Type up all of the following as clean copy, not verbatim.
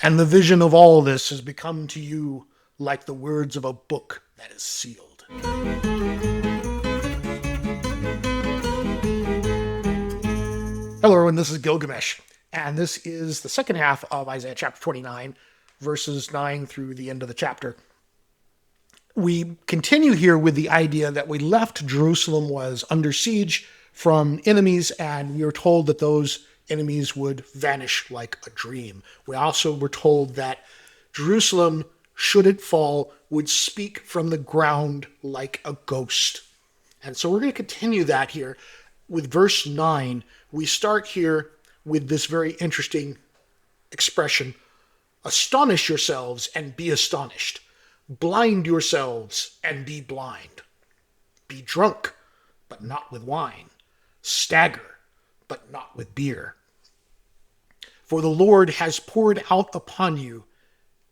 And the vision of all this has become to you like the words of a book that is sealed. Hello, everyone. This is Gilgamesh, and this is the second half of Isaiah chapter 29, verses 9 through the end of the chapter. We continue here with the idea that we left Jerusalem was under siege from enemies, and we were told that those enemies would vanish like a dream. We also were told that Jerusalem, should it fall, would speak from the ground like a ghost. And so we're going to continue that here with verse 9. We start here with this very interesting expression: astonish yourselves and be astonished. Blind yourselves and be blind. Be drunk, but not with wine. Stagger, but not with beer. For the Lord has poured out upon you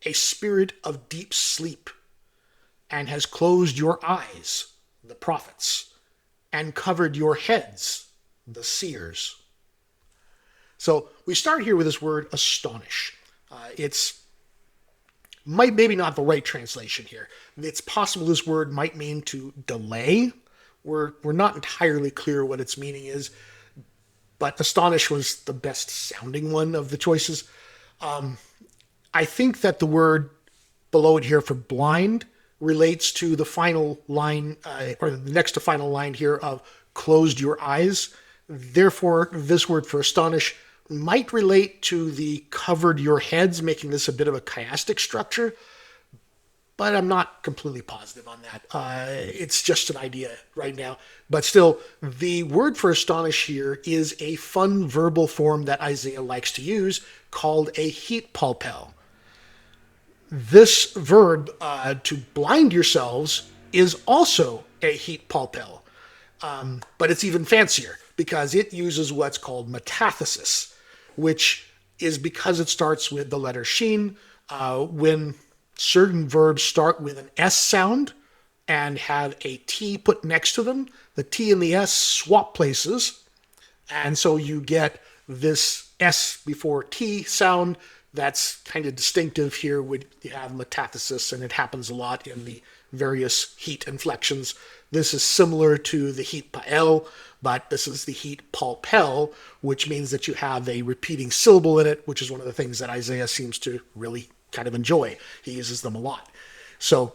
a spirit of deep sleep, and has closed your eyes, the prophets, and covered your heads, the seers. So we start here with this word astonish. It's maybe not the right translation here. It's possible this word might mean to delay. We're not entirely clear what its meaning is, but astonish was the best sounding one of the choices. I think that the word below it here for blind relates to the final line, or the next to final line here of closed your eyes. Therefore, this word for astonish might relate to the covered your heads, making this a bit of a chiastic structure, but I'm not completely positive on that. It's just an idea right now. But still, the word for astonish here is a fun verbal form that Isaiah likes to use called a heat palpel. This verb, to blind yourselves, is also a heat palpel, but it's even fancier because it uses what's called metathesis, which is because it starts with the letter shin. When certain verbs start with an S sound and have a T put next to them, the T and the S swap places, and so you get this S before T sound that's kind of distinctive here. Would you have metathesis, and it happens a lot in the various heat inflections. This is similar to the heat pael, but this is the heat palpel, which means that you have a repeating syllable in it, which is one of the things that Isaiah seems to really kind of enjoy. He uses them a lot. So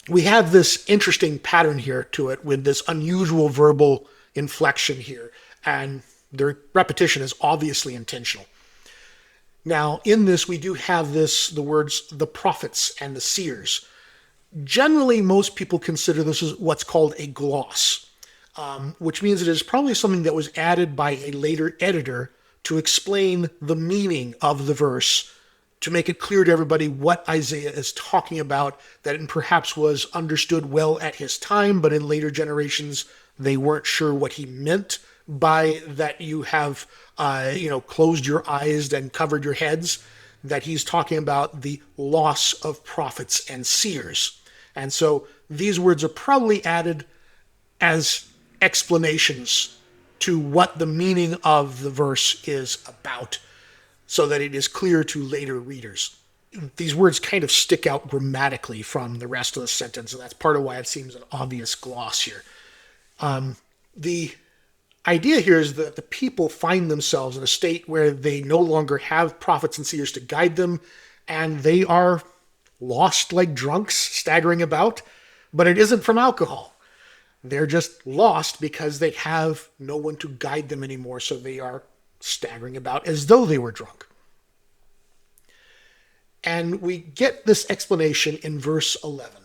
we have this interesting pattern here to it with this unusual verbal inflection here, and the repetition is obviously intentional. Now, in this, we do have the words the prophets and the seers. Generally, most people consider this as what's called a gloss, which means it is probably something that was added by a later editor to explain the meaning of the verse, to make it clear to everybody what Isaiah is talking about, that it perhaps was understood well at his time, but in later generations, they weren't sure what he meant by that you have, closed your eyes and covered your heads, that he's talking about the loss of prophets and seers. And so these words are probably added as explanations to what the meaning of the verse is about, so that it is clear to later readers. These words kind of stick out grammatically from the rest of the sentence, and that's part of why it seems an obvious gloss here. The idea here is that the people find themselves in a state where they no longer have prophets and seers to guide them, and they are lost like drunks, staggering about, but it isn't from alcohol. They're just lost because they have no one to guide them anymore, so they are staggering about as though they were drunk. And we get this explanation in verse 11.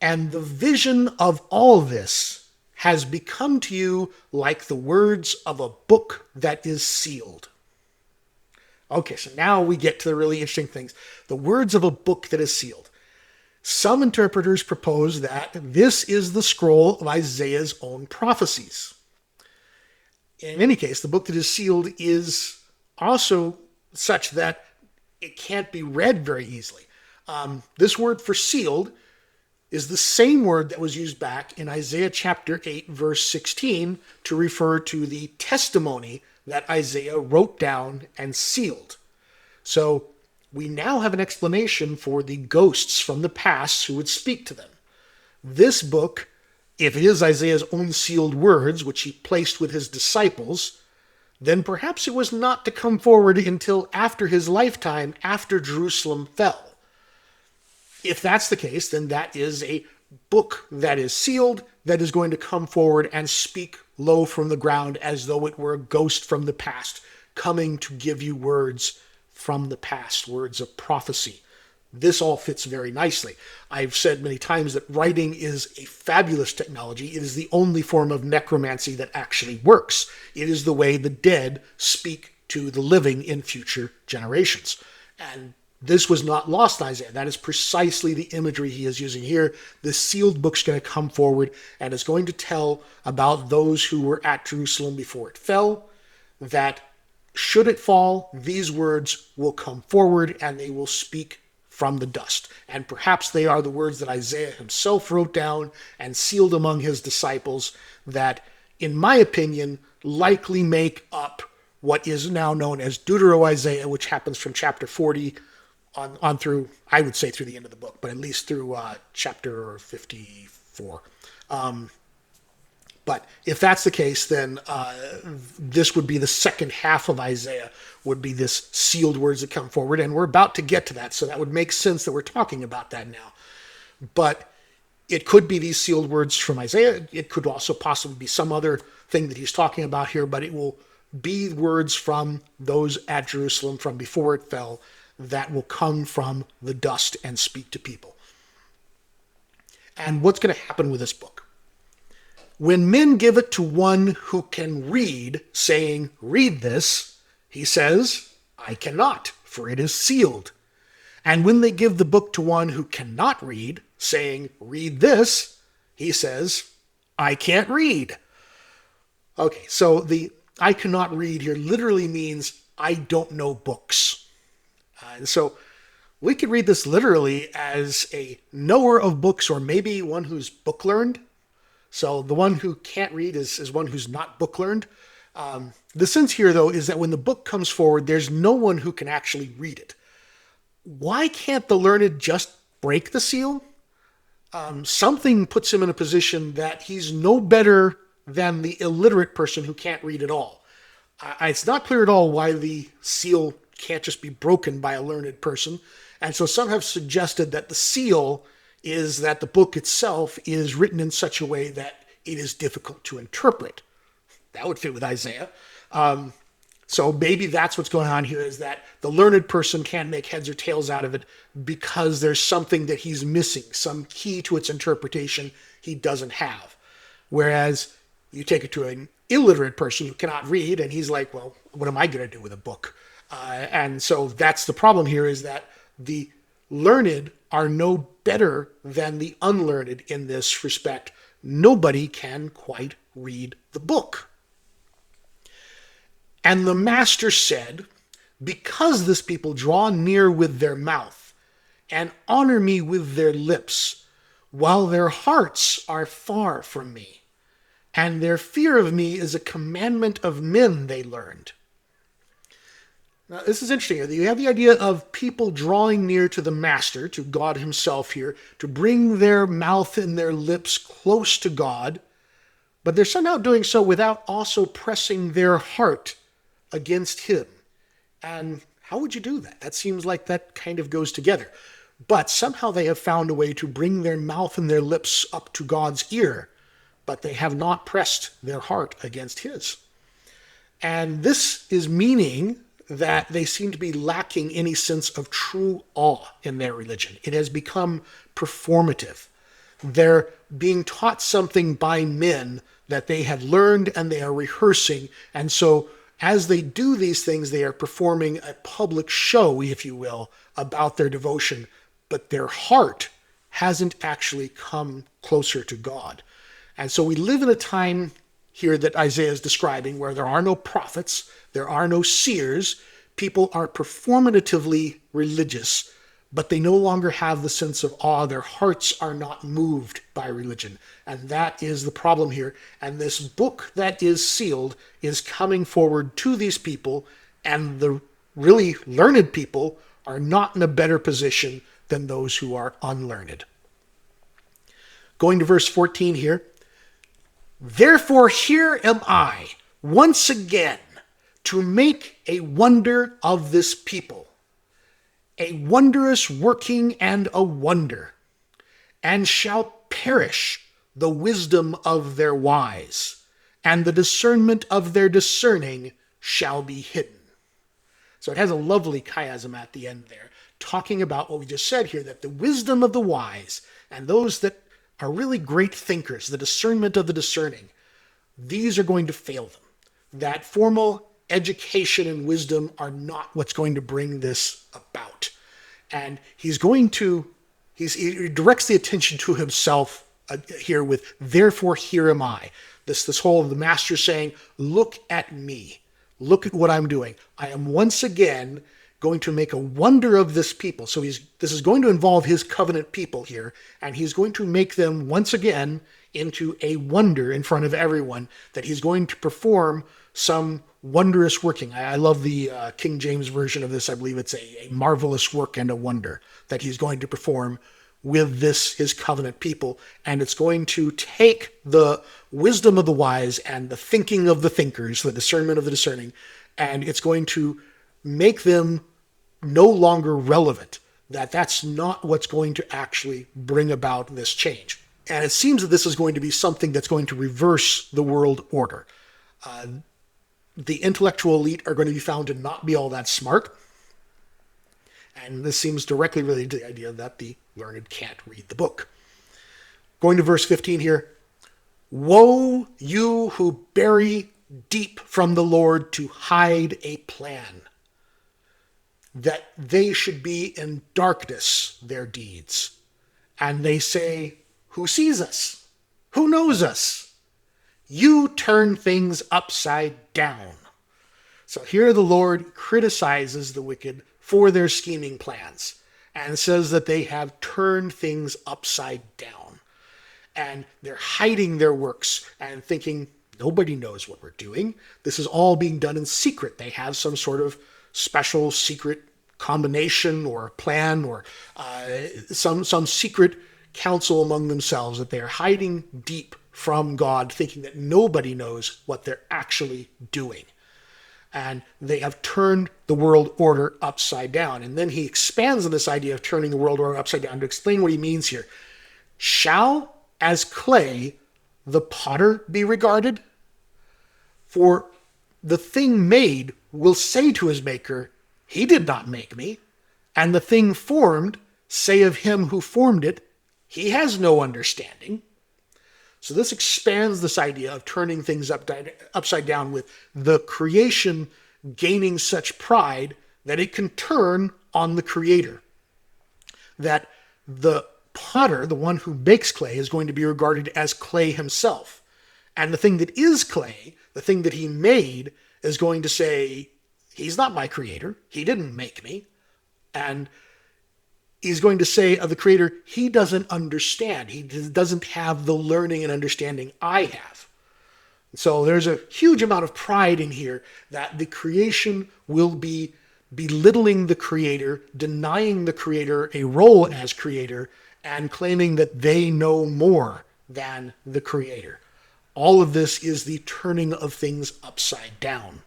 And the vision of all this has become to you like the words of a book that is sealed. Okay, so now we get to the really interesting things. The words of a book that is sealed. Some interpreters propose that this is the scroll of Isaiah's own prophecies. In any case, the book that is sealed is also such that it can't be read very easily. This word for sealed is the same word that was used back in Isaiah chapter 8, verse 16, to refer to the testimony that Isaiah wrote down and sealed. So we now have an explanation for the ghosts from the past who would speak to them. This book, if it is Isaiah's own sealed words, which he placed with his disciples, then perhaps it was not to come forward until after his lifetime, after Jerusalem fell. If that's the case, then that is a book that is sealed, that is going to come forward and speak low from the ground as though it were a ghost from the past, coming to give you words from the past, words of prophecy. This all fits very nicely. I've said many times that writing is a fabulous technology. It is the only form of necromancy that actually works. It is the way the dead speak to the living in future generations. And this was not lost on Isaiah. That is precisely the imagery he is using here. The sealed book's going to come forward and is going to tell about those who were at Jerusalem before it fell, that should it fall, these words will come forward and they will speak from the dust. And perhaps they are the words that Isaiah himself wrote down and sealed among his disciples that, in my opinion, likely make up what is now known as Deutero-Isaiah, which happens from chapter 40 on through, I would say through the end of the book, but at least through chapter 54. But if that's the case, then this would be the second half of Isaiah, would be this sealed words that come forward. And we're about to get to that, so that would make sense that we're talking about that now. But it could be these sealed words from Isaiah. It could also possibly be some other thing that he's talking about here, but it will be words from those at Jerusalem from before it fell that will come from the dust and speak to people. And what's going to happen with this book? When men give it to one who can read, saying, "Read this," he says, "I cannot, for it is sealed." And when they give the book to one who cannot read, saying, "Read this," he says, "I can't read." Okay, so the "I cannot read" here literally means I don't know books. And so we could read this literally as a knower of books, or maybe one who's book learned. So the one who can't read is one who's not book learned. The sense here, though, is that when the book comes forward, there's no one who can actually read it. Why can't the learned just break the seal? Something puts him in a position that he's no better than the illiterate person who can't read at all. It's not clear at all why the seal can't just be broken by a learned person. And so some have suggested that the seal is that the book itself is written in such a way that it is difficult to interpret. That would fit with Isaiah. So maybe that's what's going on here, is that the learned person can't make heads or tails out of it because there's something that he's missing, some key to its interpretation he doesn't have. Whereas you take it to an illiterate person who cannot read, and he's like, well, what am I going to do with a book? And so that's the problem here, is that the learned are no better than the unlearned in this respect. Nobody can quite read the book. And the master said, "Because this people draw near with their mouth and honor me with their lips, while their hearts are far from me, and their fear of me is a commandment of men they learned." Now, this is interesting. You have the idea of people drawing near to the master, to God himself here, to bring their mouth and their lips close to God, but they're somehow doing so without also pressing their heart against him. And how would you do that? That seems like that kind of goes together. But somehow they have found a way to bring their mouth and their lips up to God's ear, but they have not pressed their heart against his. And this is meaning that they seem to be lacking any sense of true awe in their religion. It has become performative. They're being taught something by men that they have learned and they are rehearsing. And so as they do these things, they are performing a public show, if you will, about their devotion, but their heart hasn't actually come closer to God. And so we live in a time here that Isaiah is describing where there are no prophets, there are no seers. People are performatively religious, but they no longer have the sense of awe. Their hearts are not moved by religion. And that is the problem here. And this book that is sealed is coming forward to these people, and the really learned people are not in a better position than those who are unlearned. Going to verse 14 here. Therefore here am I, once again, to make a wonder of this people, a wondrous working and a wonder, and shall perish the wisdom of their wise, and the discernment of their discerning shall be hidden. So it has a lovely chiasm at the end there, talking about what we just said here, that the wisdom of the wise and those that are really great thinkers, the discernment of the discerning, these are going to fail them. That formal education and wisdom are not what's going to bring this about. And he directs the attention to himself here with, therefore here am I. This whole of the master saying, look at me. Look at what I'm doing. I am once again going to make a wonder of this people. So this is going to involve his covenant people here, and he's going to make them once again into a wonder in front of everyone, that he's going to perform some wondrous working. I love the King James version of this. I believe it's a marvelous work and a wonder that he's going to perform with his covenant people. And it's going to take the wisdom of the wise and the thinking of the thinkers, the discernment of the discerning, and it's going to make them no longer relevant. That's not what's going to actually bring about this change. And it seems that this is going to be something that's going to reverse the world order. The intellectual elite are going to be found to not be all that smart. And this seems directly related to the idea that the learned can't read the book. Going to verse 15 here. Woe you who bury deep from the Lord to hide a plan, that they should be in darkness their deeds. And they say, who sees us? Who knows us? You turn things upside down. So here the Lord criticizes the wicked for their scheming plans and says that they have turned things upside down. And they're hiding their works and thinking, nobody knows what we're doing. This is all being done in secret. They have some sort of special secret combination or plan or some secret counsel among themselves that they are hiding deep from God, thinking that nobody knows what they're actually doing. And they have turned the world order upside down. And then he expands on this idea of turning the world order upside down to explain what he means here. Shall, as clay, the potter be regarded? For the thing made will say to his maker, he did not make me. And the thing formed say of him who formed it, he has no understanding. So this expands this idea of turning things upside down, with the creation gaining such pride that it can turn on the creator. That the potter, the one who makes clay, is going to be regarded as clay himself. And the thing that is clay, the thing that he made, is going to say, he's not my creator. He didn't make me. And he's going to say of the creator, he doesn't understand. He doesn't have the learning and understanding I have. So there's a huge amount of pride in here that the creation will be belittling the creator, denying the creator a role as creator, and claiming that they know more than the creator. All of this is the turning of things upside down.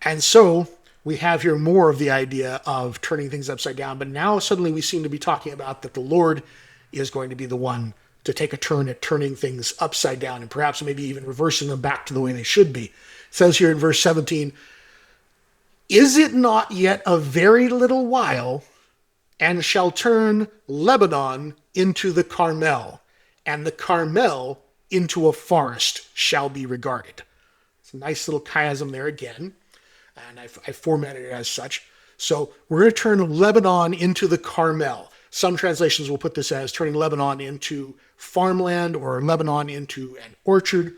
And so we have here more of the idea of turning things upside down, but now suddenly we seem to be talking about that the Lord is going to be the one to take a turn at turning things upside down and perhaps maybe even reversing them back to the way they should be. It says here in verse 17, is it not yet a very little while, and shall turn Lebanon into the Carmel, and the Carmel into a forest shall be regarded. It's a nice little chiasm there again. And I formatted it as such. So we're going to turn Lebanon into the Carmel. Some translations will put this as turning Lebanon into farmland or Lebanon into an orchard.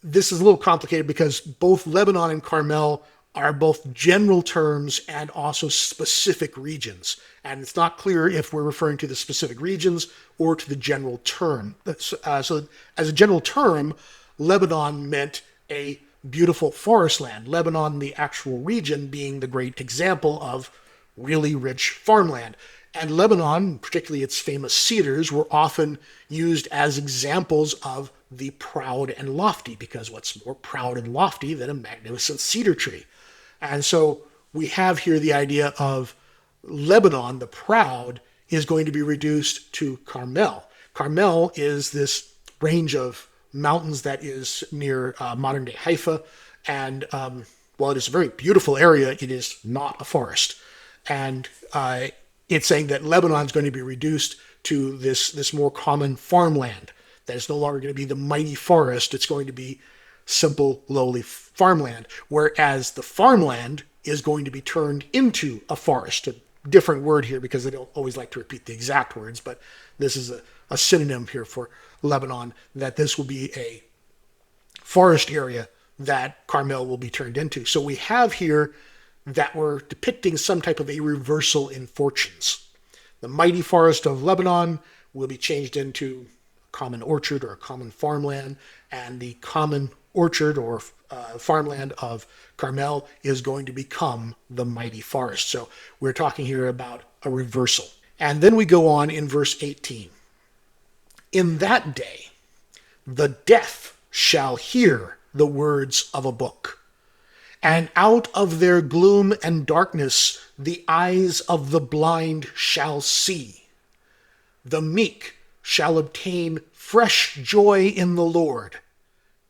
This is a little complicated because both Lebanon and Carmel are both general terms and also specific regions. And it's not clear if we're referring to the specific regions or to the general term. So as a general term, Lebanon meant a beautiful forest land. Lebanon, the actual region, being the great example of really rich farmland. And Lebanon, particularly its famous cedars, were often used as examples of the proud and lofty, because what's more proud and lofty than a magnificent cedar tree? And so we have here the idea of Lebanon, the proud, is going to be reduced to Carmel. Carmel is this range of mountains that is near modern-day Haifa, and while it is a very beautiful area, it is not a forest. And it's saying that Lebanon is going to be reduced to this more common farmland. That is no longer going to be the mighty forest. It's going to be simple, lowly farmland. Whereas the farmland is going to be turned into a forest. A different word here because they don't always like to repeat the exact words, but this is a synonym here for Lebanon, that this will be a forest area that Carmel will be turned into. So we have here that we're depicting some type of a reversal in fortunes. The mighty forest of Lebanon will be changed into a common orchard or a common farmland, and the common orchard or farmland of Carmel is going to become the mighty forest. So we're talking here about a reversal. And then we go on in verse 18. In that day, the deaf shall hear the words of a book, and out of their gloom and darkness the eyes of the blind shall see. The meek shall obtain fresh joy in the Lord,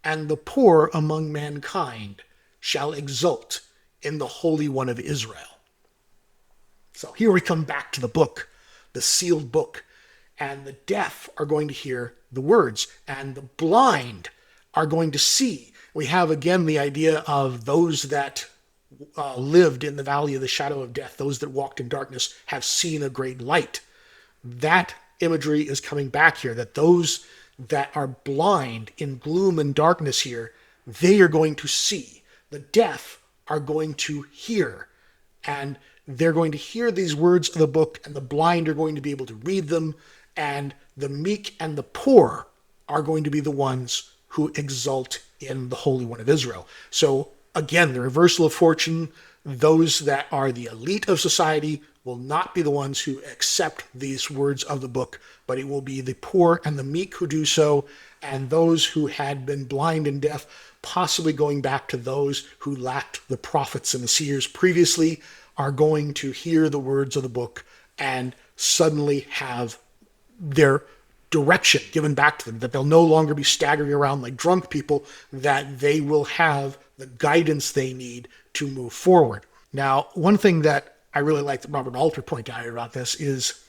and the poor among mankind shall exult in the Holy One of Israel. So here we come back to the book, the sealed book, and the deaf are going to hear the words, and the blind are going to see. We have again the idea of those that lived in the valley of the shadow of death, those that walked in darkness have seen a great light. That imagery is coming back here, that those that are blind in gloom and darkness here, they are going to see. The deaf are going to hear, and they're going to hear these words of the book, and the blind are going to be able to read them, and the meek and the poor are going to be the ones who exult in the Holy One of Israel. So again, the reversal of fortune, those that are the elite of society will not be the ones who accept these words of the book, but it will be the poor and the meek who do so, and those who had been blind and deaf, possibly going back to those who lacked the prophets and the seers previously, are going to hear the words of the book and suddenly have their direction given back to them, that they'll no longer be staggering around like drunk people, that they will have the guidance they need to move forward. Now, one thing that I really like that Robert Alter pointed out about this is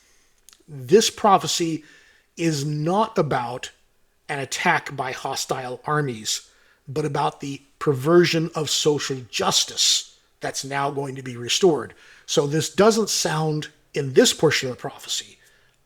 this prophecy is not about an attack by hostile armies, but about the perversion of social justice that's now going to be restored. So this doesn't sound, in this portion of the prophecy,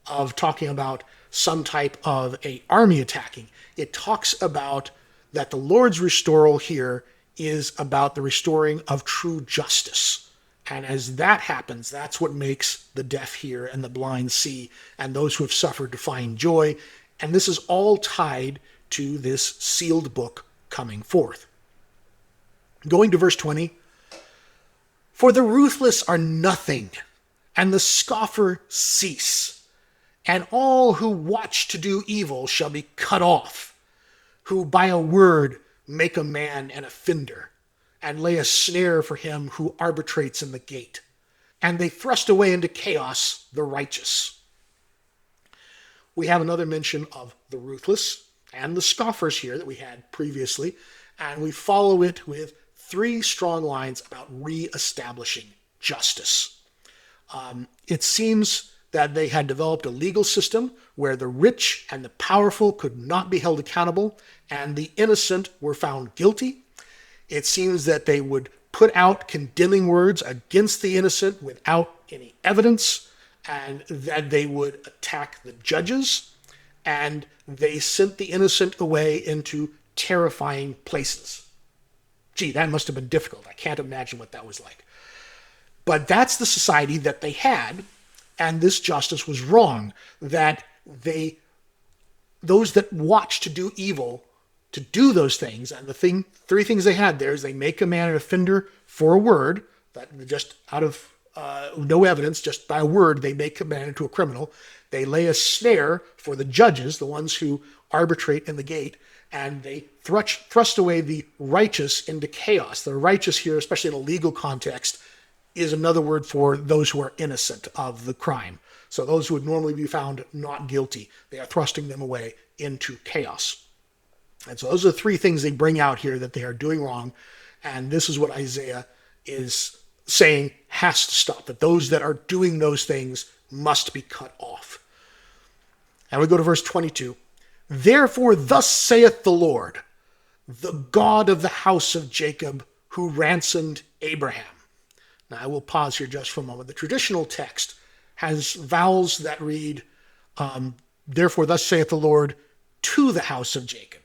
of talking about some type of a army attacking. It talks about that the Lord's restoral here is about the restoring of true justice. And as that happens, that's what makes the deaf hear and the blind see, and those who have suffered to find joy. And this is all tied to this sealed book coming forth. Going to verse 20. For the ruthless are nothing, and the scoffer cease. And all who watch to do evil shall be cut off, who by a word make a man an offender, and lay a snare for him who arbitrates in the gate. And they thrust away into chaos the righteous. We have another mention of the ruthless and the scoffers here that we had previously, and we follow it with 3 strong lines about re-establishing justice. It seems that they had developed a legal system where the rich and the powerful could not be held accountable, and the innocent were found guilty. It seems that they would put out condemning words against the innocent without any evidence, and that they would attack the judges, and they sent the innocent away into terrifying places. Gee, that must have been difficult. I can't imagine what that was like. But that's the society that they had, and this justice was wrong, that those that watch to do evil to do those things. And three things they had there is they make a man an offender for a word, that just out of no evidence, just by a word, they make a man into a criminal. They lay a snare for the judges, the ones who arbitrate in the gate, and they thrust away the righteous into chaos. The righteous here, especially in a legal context, is another word for those who are innocent of the crime. So those who would normally be found not guilty, they are thrusting them away into chaos. And so those are the three things they bring out here that they are doing wrong. And this is what Isaiah is saying has to stop, that those that are doing those things must be cut off. And we go to verse 22. Therefore, thus saith the Lord, the God of the house of Jacob, who ransomed Abraham. Now, I will pause here just for a moment. The traditional text has vowels that read, therefore, thus saith the Lord to the house of Jacob.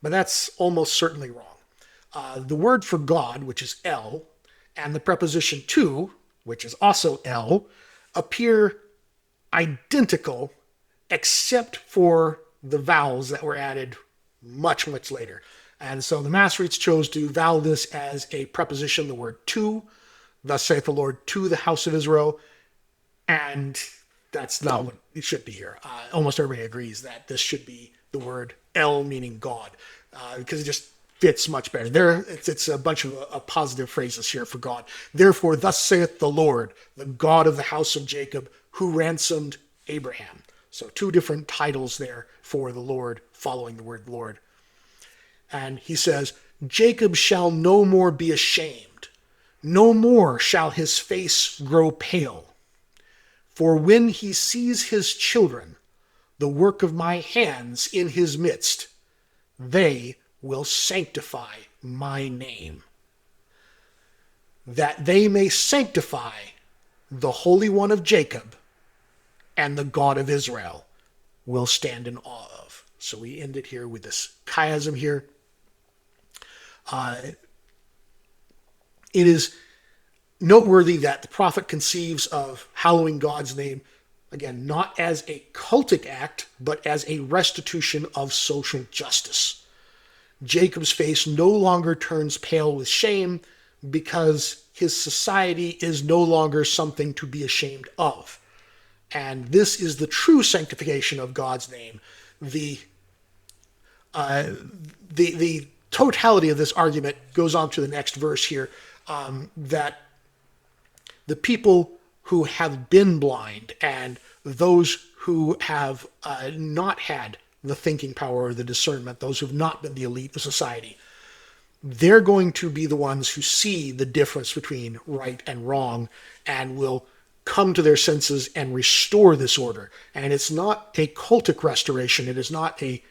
But that's almost certainly wrong. The word for God, which is El, and the preposition to, which is also El, appear identical except for the vowels that were added much, much later. And so the Masoretes chose to vowel this as a preposition, the word to, thus saith the Lord to the house of Israel, and that's not what it should be here. Almost everybody agrees that this should be the word El, meaning God, because it just fits much better. It's a bunch of positive phrases here for God. Therefore, thus saith the Lord, the God of the house of Jacob, who ransomed Abraham. So two different titles there for the Lord, following the word Lord. And he says, Jacob shall no more be ashamed. No more shall his face grow pale. For when he sees his children, the work of my hands in his midst, they will sanctify my name, that they may sanctify the Holy One of Jacob, and the God of Israel will stand in awe of. So we end it here with this chiasm here. It is noteworthy that the prophet conceives of hallowing God's name, again, not as a cultic act, but as a restitution of social justice. Jacob's face no longer turns pale with shame because his society is no longer something to be ashamed of. And this is the true sanctification of God's name. The totality of this argument goes on to the next verse here, that the people who have been blind and those who have not had the thinking power or the discernment, those who have not been the elite of society, they're going to be the ones who see the difference between right and wrong and will come to their senses and restore this order. And it's not a cultic restoration. It is not a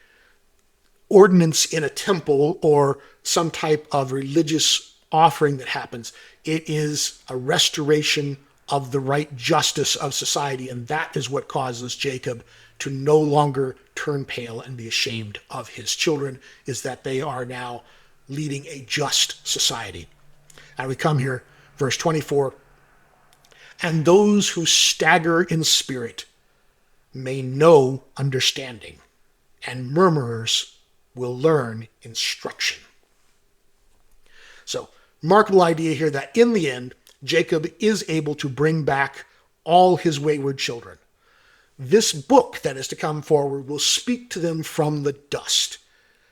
ordinance in a temple or some type of religious offering that happens. It is a restoration of the right justice of society, and that is what causes Jacob to no longer turn pale and be ashamed of his children, is that they are now leading a just society. And we come here, verse 24, and those who stagger in spirit may know understanding, and murmurers will learn instruction. So, remarkable idea here that in the end, Jacob is able to bring back all his wayward children. This book that is to come forward will speak to them from the dust,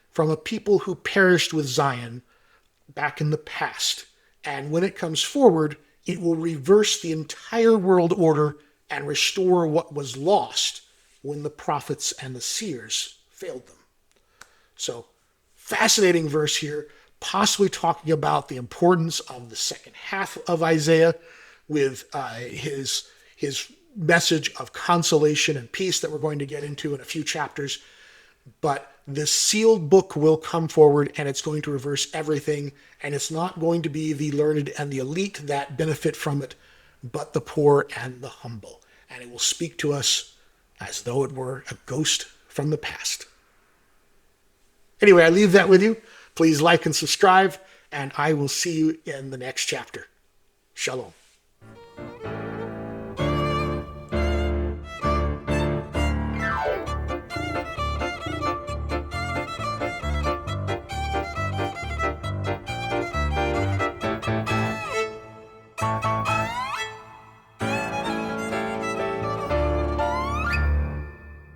from a people who perished with Zion back in the past. And when it comes forward, it will reverse the entire world order and restore what was lost when the prophets and the seers failed them. So, fascinating verse here, possibly talking about the importance of the second half of Isaiah with his message of consolation and peace that we're going to get into in a few chapters. But this sealed book will come forward and it's going to reverse everything. And it's not going to be the learned and the elite that benefit from it, but the poor and the humble. And it will speak to us as though it were a ghost from the past. Anyway, I leave that with you. Please like and subscribe, and I will see you in the next chapter. Shalom.